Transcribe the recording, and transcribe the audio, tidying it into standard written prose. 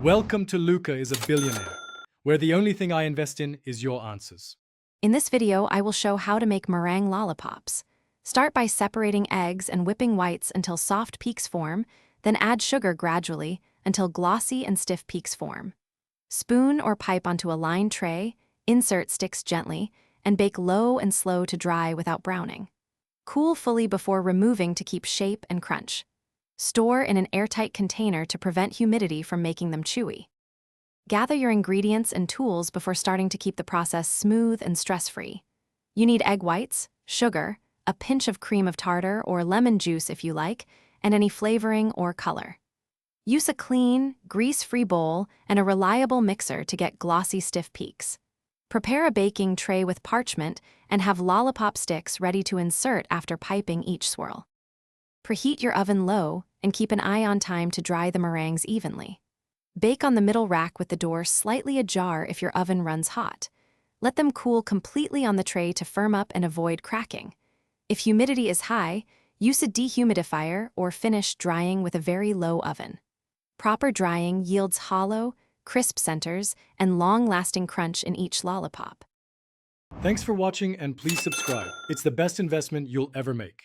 Welcome to Luca is a Billionaire, where the only thing I invest in is your answers. In this video, I will show how to make meringue lollipops. Start by separating eggs and whipping whites until soft peaks form, then add sugar gradually until glossy and stiff peaks form. Spoon or pipe onto a lined tray, insert sticks gently, and bake low and slow to dry without browning. Cool fully before removing to keep shape and crunch. Store in an airtight container to prevent humidity from making them chewy. Gather your ingredients and tools before starting to keep the process smooth and stress-free. You need egg whites, sugar, a pinch of cream of tartar or lemon juice if you like, and any flavoring or color. Use a clean, grease-free bowl and a reliable mixer to get glossy, stiff peaks. Prepare a baking tray with parchment and have lollipop sticks ready to insert after piping each swirl. Preheat your oven low and keep an eye on time to dry the meringues evenly. Bake on the middle rack with the door slightly ajar if your oven runs hot. Let them cool completely on the tray to firm up and avoid cracking. If humidity is high, use a dehumidifier or finish drying with a very low oven. Proper drying yields hollow, crisp centers and long-lasting crunch in each lollipop. Thanks for watching and please subscribe. It's the best investment you'll ever make.